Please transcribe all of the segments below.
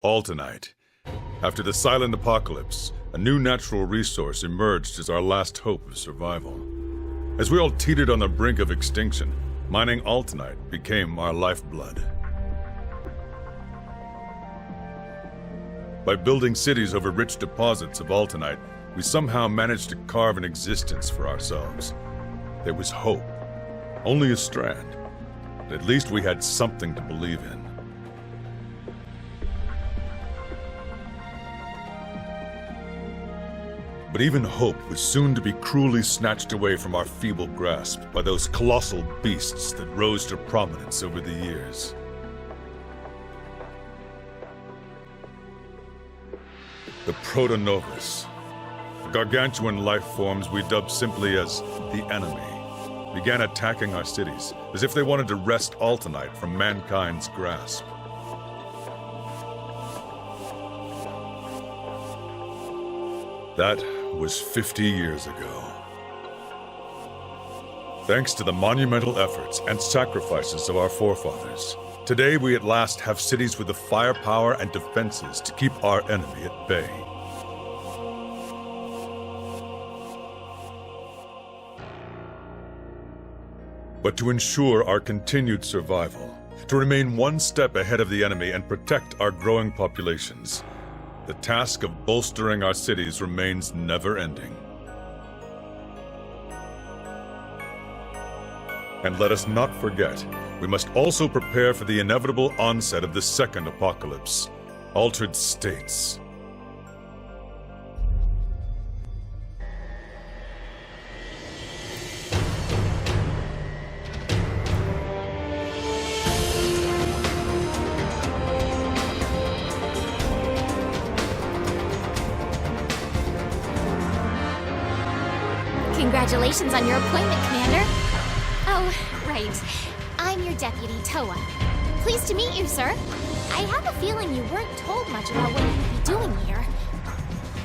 Altonite. After the silent apocalypse, a new natural resource emerged as our last hope of survival. As we all teetered on the brink of extinction, mining Altonite became our lifeblood. By building cities over rich deposits of Altonite, we somehow managed to carve an existence for ourselves. There was hope. Only a strand. But at least we had something to believe in. But even hope was soon to be cruelly snatched away from our feeble grasp by those colossal beasts that rose to prominence over the years. The Protonovus, the gargantuan life forms we dubbed simply as the enemy, began attacking our cities as if they wanted to wrest Altonite from mankind's grasp. That was 50 years ago. Thanks to the monumental efforts and sacrifices of our forefathers, today we at last have cities with the firepower and defenses to keep our enemy at bay. But to ensure our continued survival, to remain one step ahead of the enemy and protect our growing populations, the task of bolstering our cities remains never-ending. And let us not forget, we must also prepare for the inevitable onset of the second apocalypse, altered states. Congratulations on your appointment, Commander. Oh, right. I'm your deputy, Toa. Pleased to meet you, sir. I have a feeling you weren't told much about what you'd be doing here.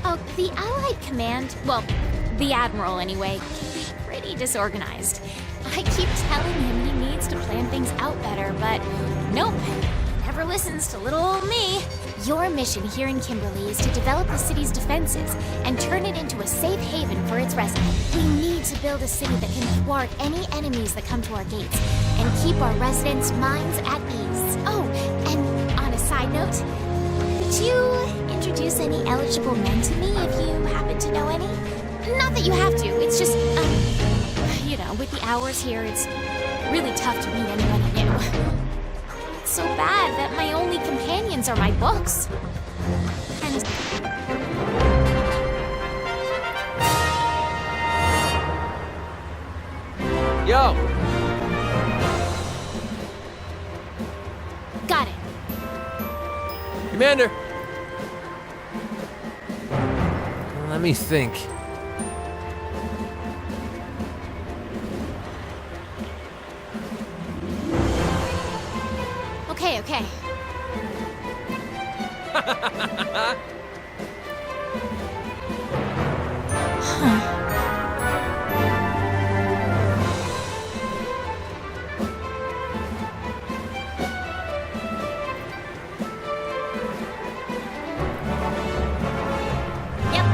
Oh, the Allied Command, well, the Admiral anyway, can be pretty disorganized. I keep telling him he needs to plan things out better, but nope. Never listens to little old me. Your mission here in Kimberly is to develop the city's defenses and turn it into a safe haven for its residents. We need to build a city that can thwart any enemies that come to our gates and keep our residents' minds at ease. Oh, and on a side note, could you introduce any eligible men to me if you happen to know any? Not that you have to, it's just, you know, with the hours here, it's really tough to meet anybody new. It's so bad that my only companions are my books. And... Yo! Got it. Commander! Let me think. Okay. Yep.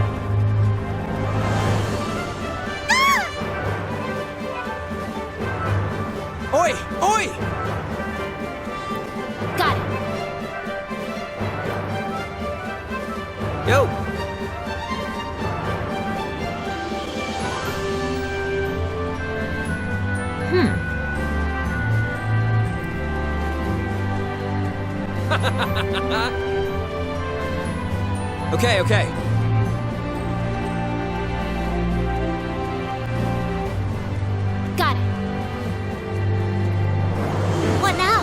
Oi! Oi! Got it. Yo! Okay. Got it. What now?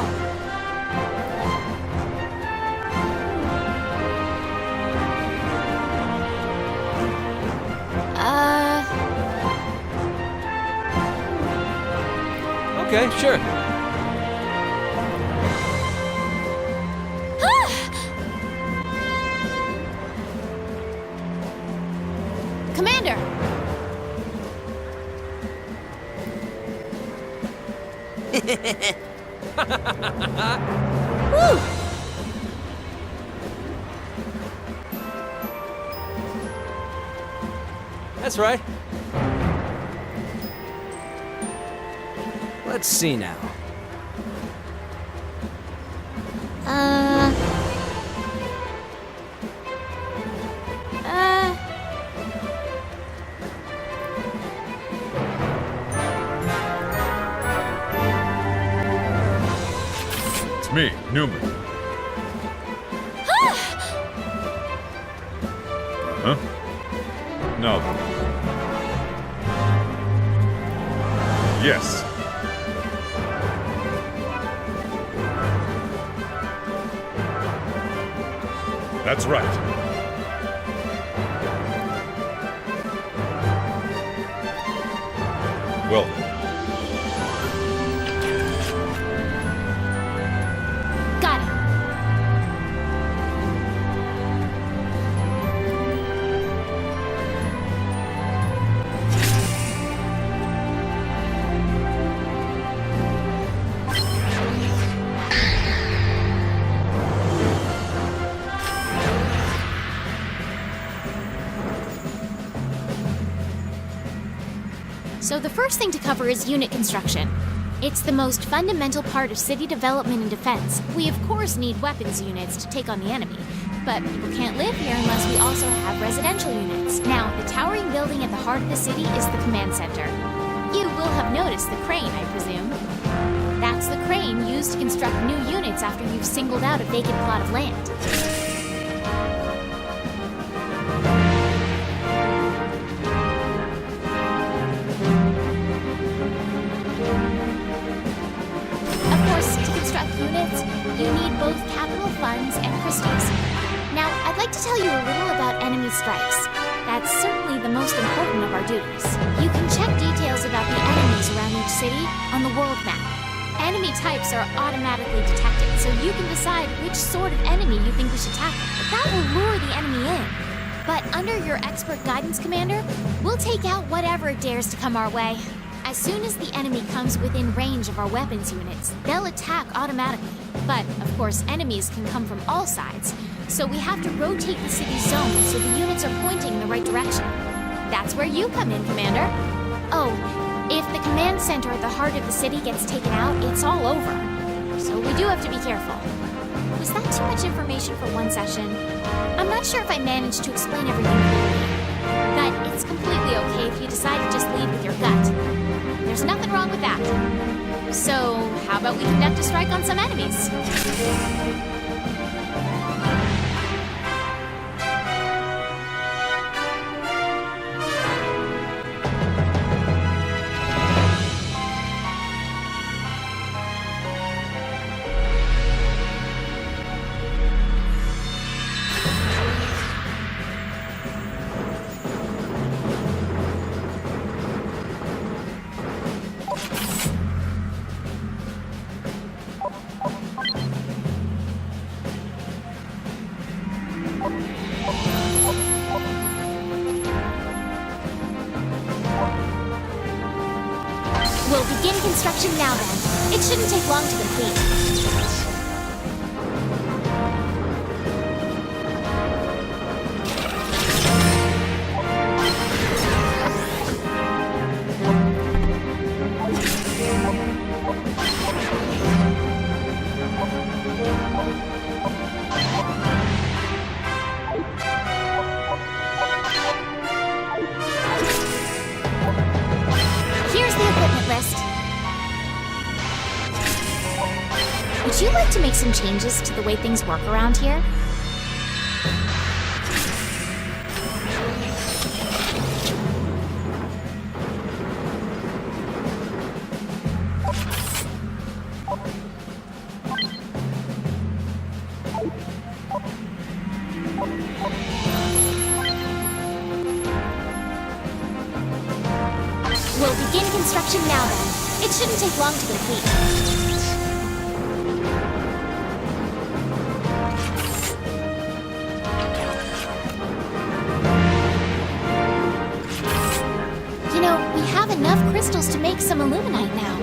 Okay, sure. Commander! Woo! That's right. Let's see now. It's me, Newman. Huh? No. Yes. That's right. Well then. Got it. So the first thing to cover is unit construction. It's the most fundamental part of city development and defense. We of course need weapons units to take on the enemy, but people can't live here unless we also have residential units. Now, the towering building at the heart of the city is the command center. You will have noticed the crane, I presume. That's the crane used to construct new units after you've singled out a vacant plot of land. Units, you need both capital funds and crystals. Now, I'd like to tell you a little about enemy strikes. That's certainly the most important of our duties. You can check details about the enemies around each city on the world map. Enemy types are automatically detected, so you can decide which sort of enemy you think we should tackle. That will lure the enemy in. But under your expert guidance, Commander, we'll take out whatever dares to come our way. As soon as the enemy comes within range of our weapons units, they'll attack automatically. But, of course, enemies can come from all sides, so we have to rotate the city's zone so the units are pointing in the right direction. That's where you come in, Commander. Oh, if the command center at the heart of the city gets taken out, it's all over. So we do have to be careful. Was that too much information for one session? I'm not sure if I managed to explain everything clearly. But it's completely okay if you decide to just lead with your gut. There's nothing wrong with that. So, how about we conduct a strike on some enemies? We'll begin construction now then. It shouldn't take long to complete. Would you like to make some changes to the way things work around here? We'll begin construction now then. It shouldn't take long to complete. We have enough crystals to make some illuminite now.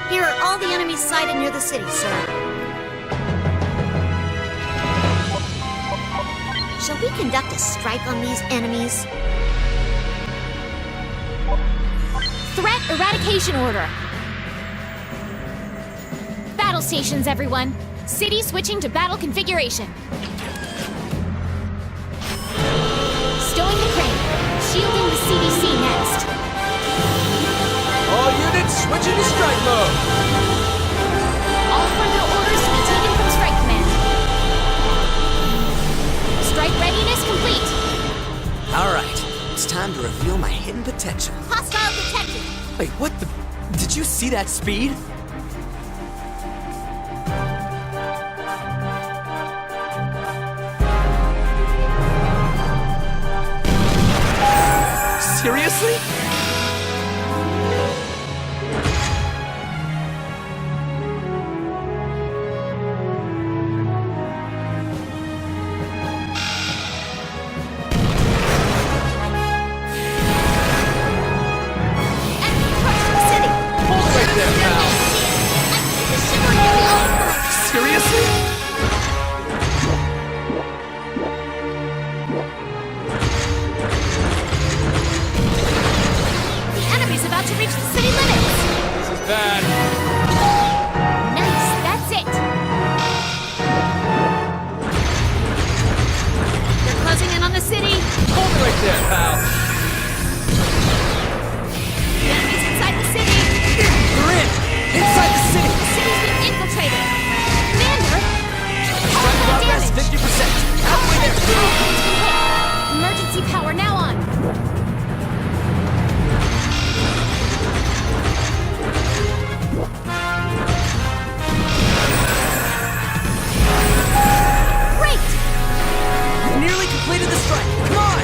Here are all the enemies sighted near the city, sir. Shall we conduct a strike on these enemies? Threat eradication order. Battle stations, everyone. City switching to battle configuration. Stowing the crane. Shielding the CDC next. All units switching to strike mode. All further orders to be taken from Strike Command. Strike readiness complete. All right, it's time to reveal my hidden potential. Hostile detected. Wait, what the? Did you see that speed? Seriously? Enemy approaching the city. Hold it right there, pal. I can see the shimmering in the air. Seriously? The enemy's about to reach the city limits. This is bad. Nice, that's it. They're closing in on the city. Hold it right there, pal. The enemy's inside the city. We're in! Inside the city! The city's being infiltrated. Commander! Strike progress 50%. Halfway there, crew. Emergency power now on. Great! We've nearly completed the strike. Come on!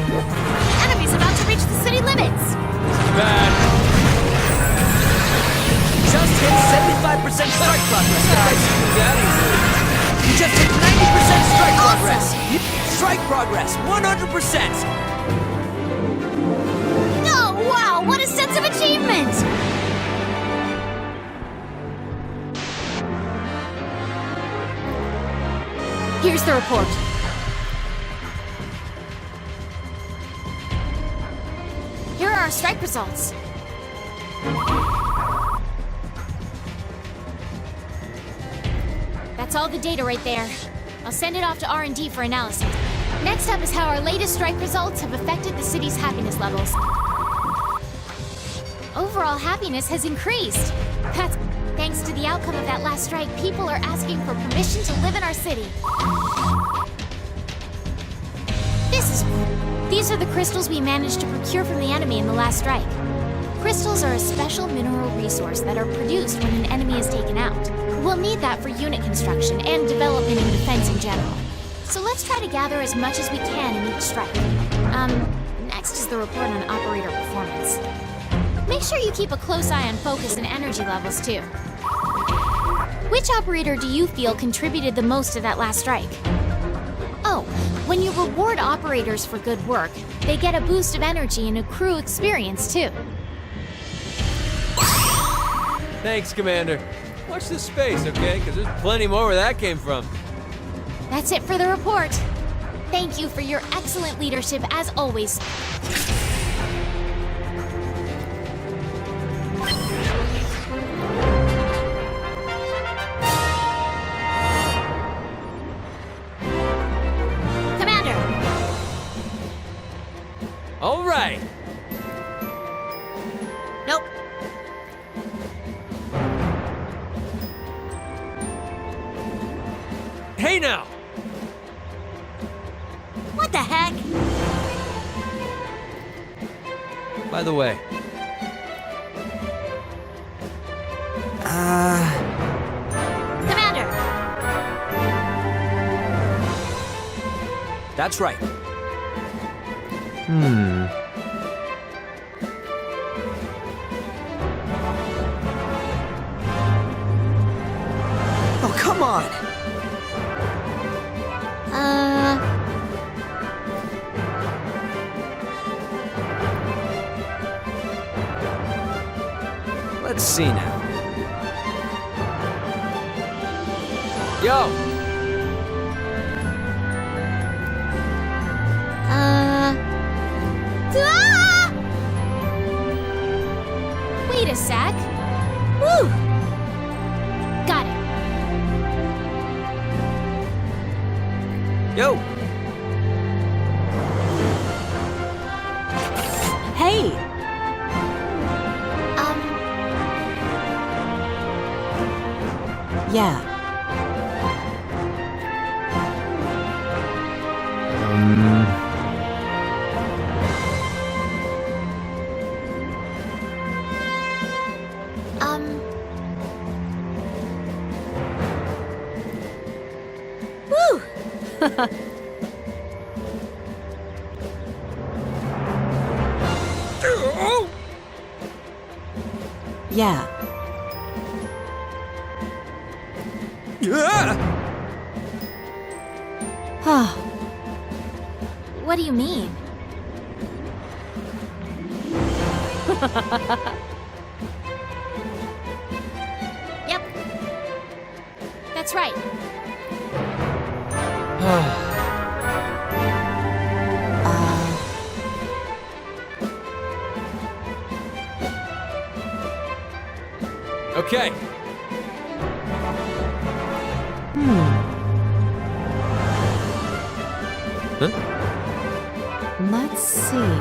The enemy's about to reach the city limits. Bad. Just hit 75% strike progress, guys. That easily. You just hit 90% strike progress. Strike progress, 100%. Oh, wow! What a sense of achievement! Here's the report. Here are our strike results. That's all the data right there. I'll send it off to R&D for analysis. Next up is how our latest strike results have affected the city's happiness levels. Overall happiness has increased. That's thanks to the outcome of that last strike. People are asking for permission to live in our city. These are the crystals we managed to procure from the enemy in the last strike. Crystals are a special mineral resource that are produced when an enemy is taken out. We'll need that for unit construction and development and defense in general. So let's try to gather as much as we can in each strike. Next is the report on operator performance. Make sure you keep a close eye on focus and energy levels, too. Which operator do you feel contributed the most to that last strike? Oh, When you reward operators for good work, they get a boost of energy and a crew experience, too. Thanks, Commander. Watch this space, okay? Because there's plenty more where that came from. That's it for the report. Thank you for your excellent leadership as always. Commander! All right. Nope. Hey now! What the heck? By the way. Commander! That's right. Oh, come on! Let's see now. Yo! Ah! Wait a sec. Woo! Got it. Yo! Hey! Yeah. Woo! Yeah. What do you mean? Yep. That's right. Okay. Huh? Let's see.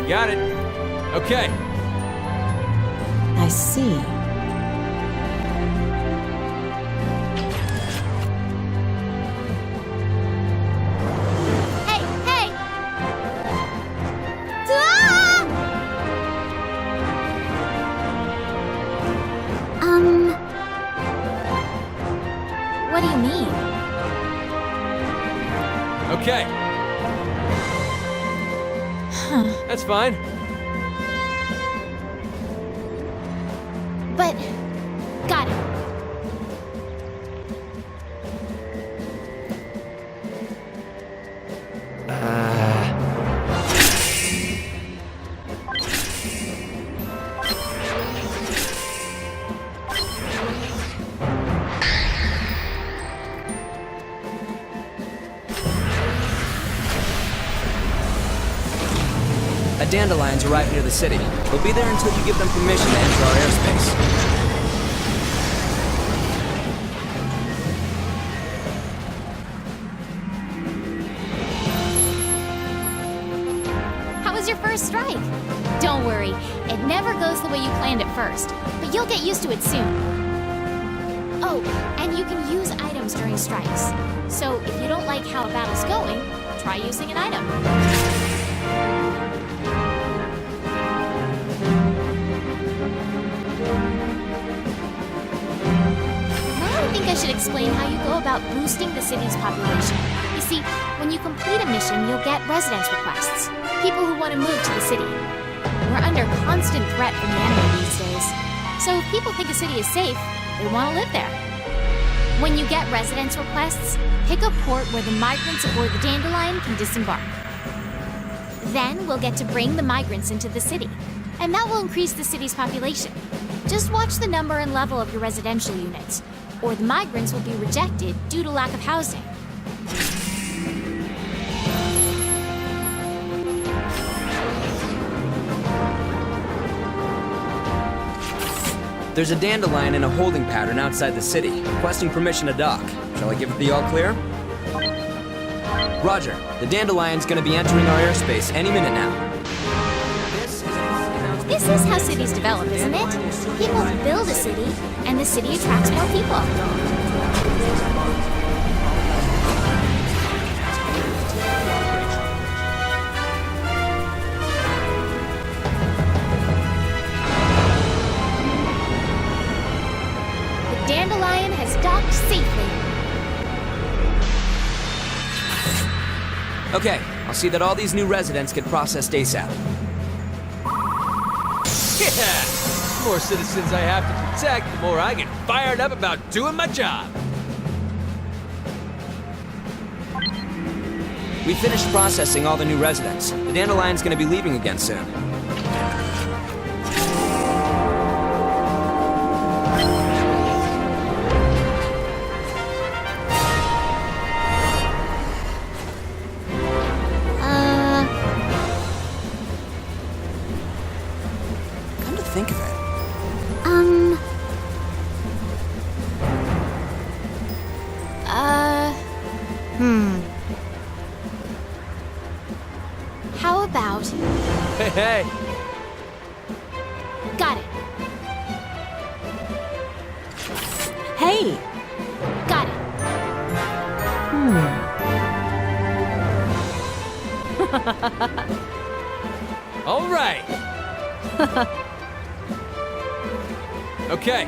Got it. Okay. I see. Hey, hey! Ah! What do you mean? Okay. That's fine. But, got it. A dandelion's arrived near the city. They'll be there until you give them permission to enter our airspace. How was your first strike? Don't worry, it never goes the way you planned at first, but you'll get used to it soon. Oh, and you can use items during strikes. So if you don't like how a battle's going, try using an item. Not should explain how you go about boosting the city's population. You see, when you complete a mission, you'll get residence requests. People who want to move to the city. We're under constant threat from the enemy these days. So if people think a city is safe, they want to live there. When you get residence requests, pick a port where the migrants aboard the Dandelion can disembark. Then we'll get to bring the migrants into the city, and that will increase the city's population. Just watch the number and level of your residential units, or the migrants will be rejected due to lack of housing. There's a dandelion in a holding pattern outside the city, requesting permission to dock. Shall I give it the all clear? Roger. The dandelion's gonna be entering our airspace any minute now. This is how cities develop, isn't it? People build a city, and the city attracts more people. The Dandelion has docked safely. Okay, I'll see that all these new residents get processed ASAP. Yeah! The more citizens I have to protect, the more I get fired up about doing my job. We finished processing all the new residents. The dandelion's gonna be leaving again soon. Come to think of it. How about... Hey, hey! Got it. Hey! Got it. All right! Okay,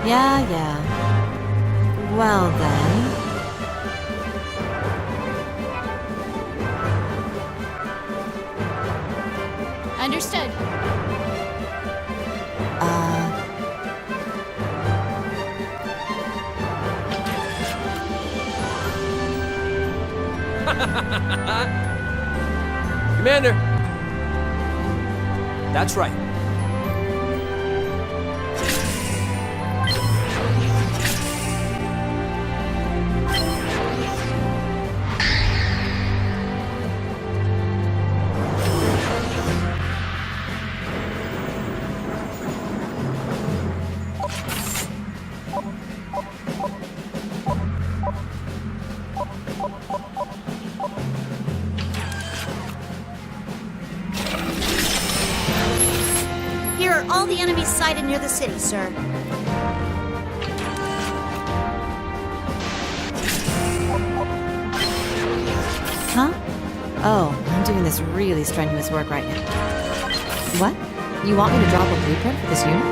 Yeah. Well then. Understood. Commander! That's right. Here are all the enemies sighted near the city, sir. Huh? Oh, I'm doing this really strenuous work right now. What? You want me to drop a blueprint for this unit?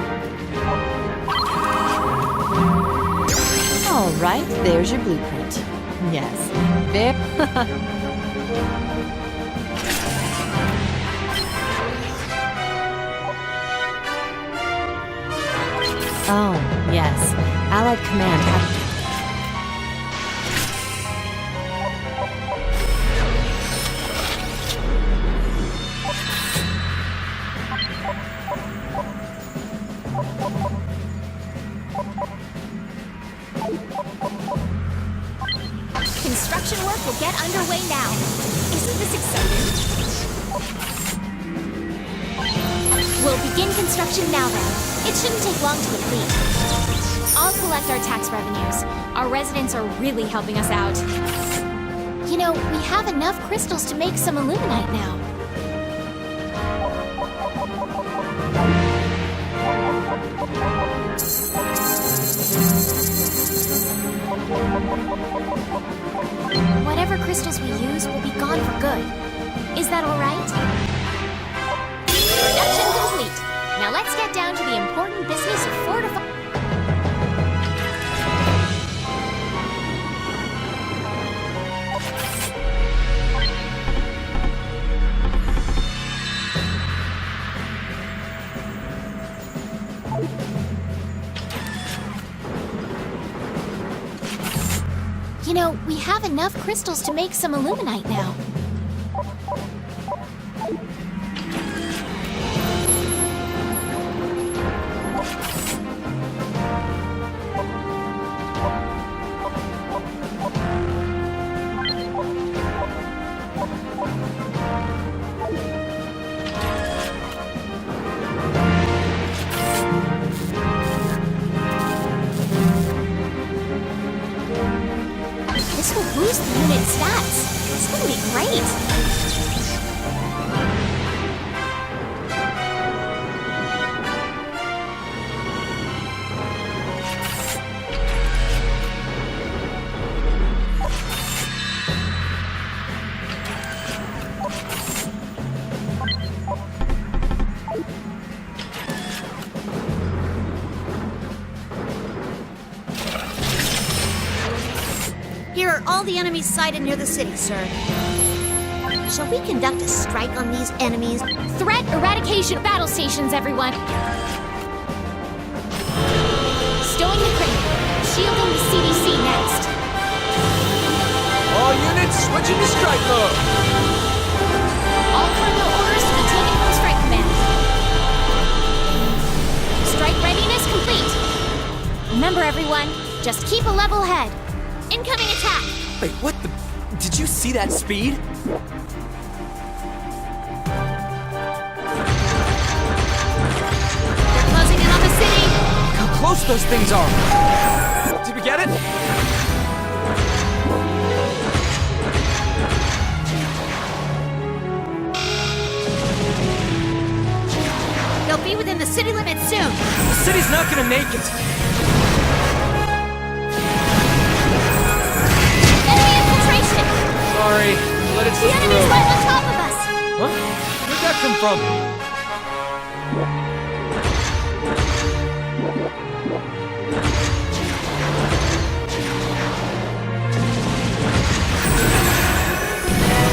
All right, there's your blueprint. Yes. Oh, yes. Allied Command had... Construction work will get underway now. Isn't this exciting? We'll begin construction now then. It shouldn't take long to complete. I'll collect our tax revenues. Our residents are really helping us out. You know, we have enough crystals to make some illuminite now. Whatever crystals we use will be gone for good. Is that all right? Production complete. Now let's get down to the important business of fortifying. You know, we have enough crystals to make some illuminite now. This will boost the unit stats. It's gonna be great. Here are all the enemies sighted near the city, sir. Shall we conduct a strike on these enemies? Threat eradication battle stations, everyone. Stowing the crate. Shielding the CDC next. All units switching to strike mode. All further orders to be taken from Strike Command. Strike readiness complete. Remember, everyone, just keep a level head. Incoming attack! Wait, what the? Did you see that speed? They're closing in on the city! Look how close those things are! Did we get it? They'll be within the city limits soon. The city's not gonna make it. Enemy infiltration! Sorry, let it The slip enemy's through. right on top of us! Huh? Where'd that come from?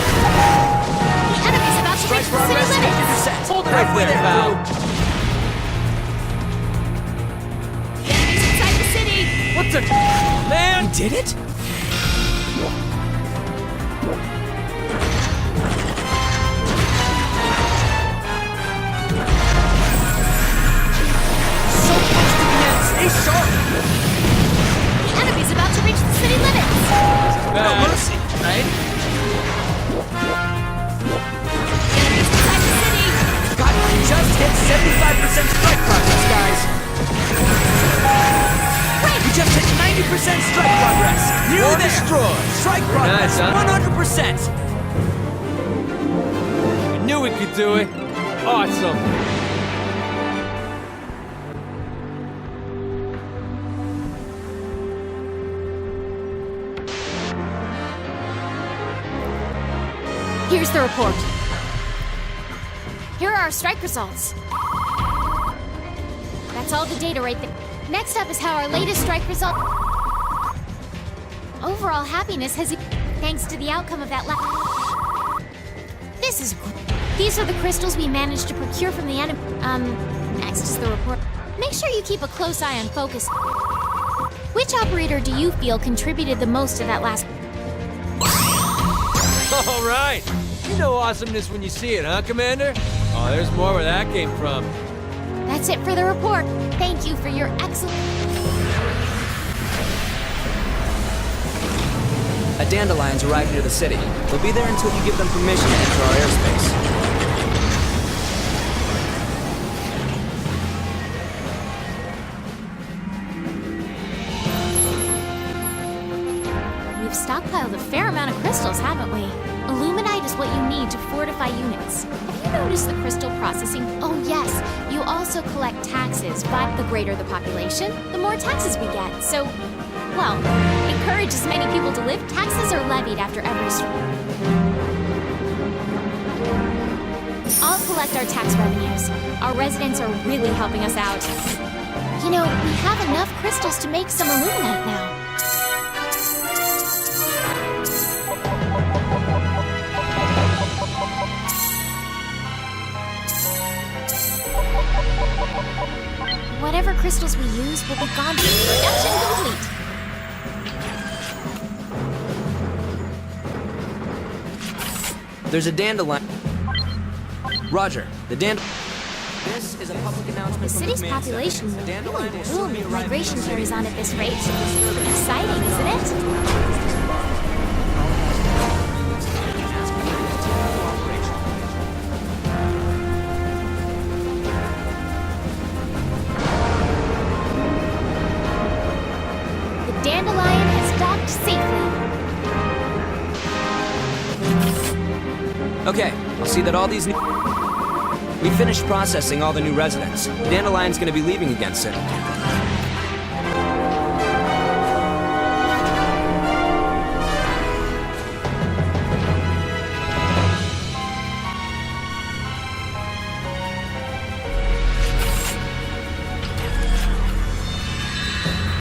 The enemy's about to reach the city Progress limits! 50%. Hold it right there, pal. The enemy's inside the city! What the? Man! You did it? So close to the end. Stay sharp. The enemy's about to reach the city limits! No mercy, right? The enemy's inside the city! God, we just hit 75% strike progress, guys. Right! We just hit 90% strike progress. You Or there. destroy. Strike progress, Nice, huh? 100%. I knew we could do it. Awesome. Here's the report. Here are our strike results. That's all the data right there. Next up is how our latest strike result. Overall happiness has thanks to the outcome of that This is These are the crystals we managed to procure from the enemy. Next is the report. Make sure you keep a close eye on focus. Which operator do you feel contributed the most to that last? All right. You know awesomeness when you see it, huh, Commander? Oh, there's more where that came from. That's it for the report. Thank you for your excellent... A dandelion's arrived near the city. They'll be there until you give them permission to enter our airspace. We've stockpiled a fair amount of crystals, haven't we? Illuminite is what you need to fortify units. Have you noticed the crystal processing? Oh yes, you also collect taxes, but the greater the population, the more taxes we get. So, well, encourage as many people to live. Taxes are levied after every I'll collect our tax revenues. Our residents are really helping us out. You know, we have enough crystals to make some illuminite now. Whatever crystals we use will be gone. Production complete. There's a dandelion. Roger. The dandelion. This is a public announcement The from city's command center. population The will dandelion really is boom soon if arriving. migration carries on at this rate. Exciting, isn't it? The dandelion has docked safely. Okay, I'll see that all these new... We finished processing all the new residents. Dandelion's gonna be leaving again soon.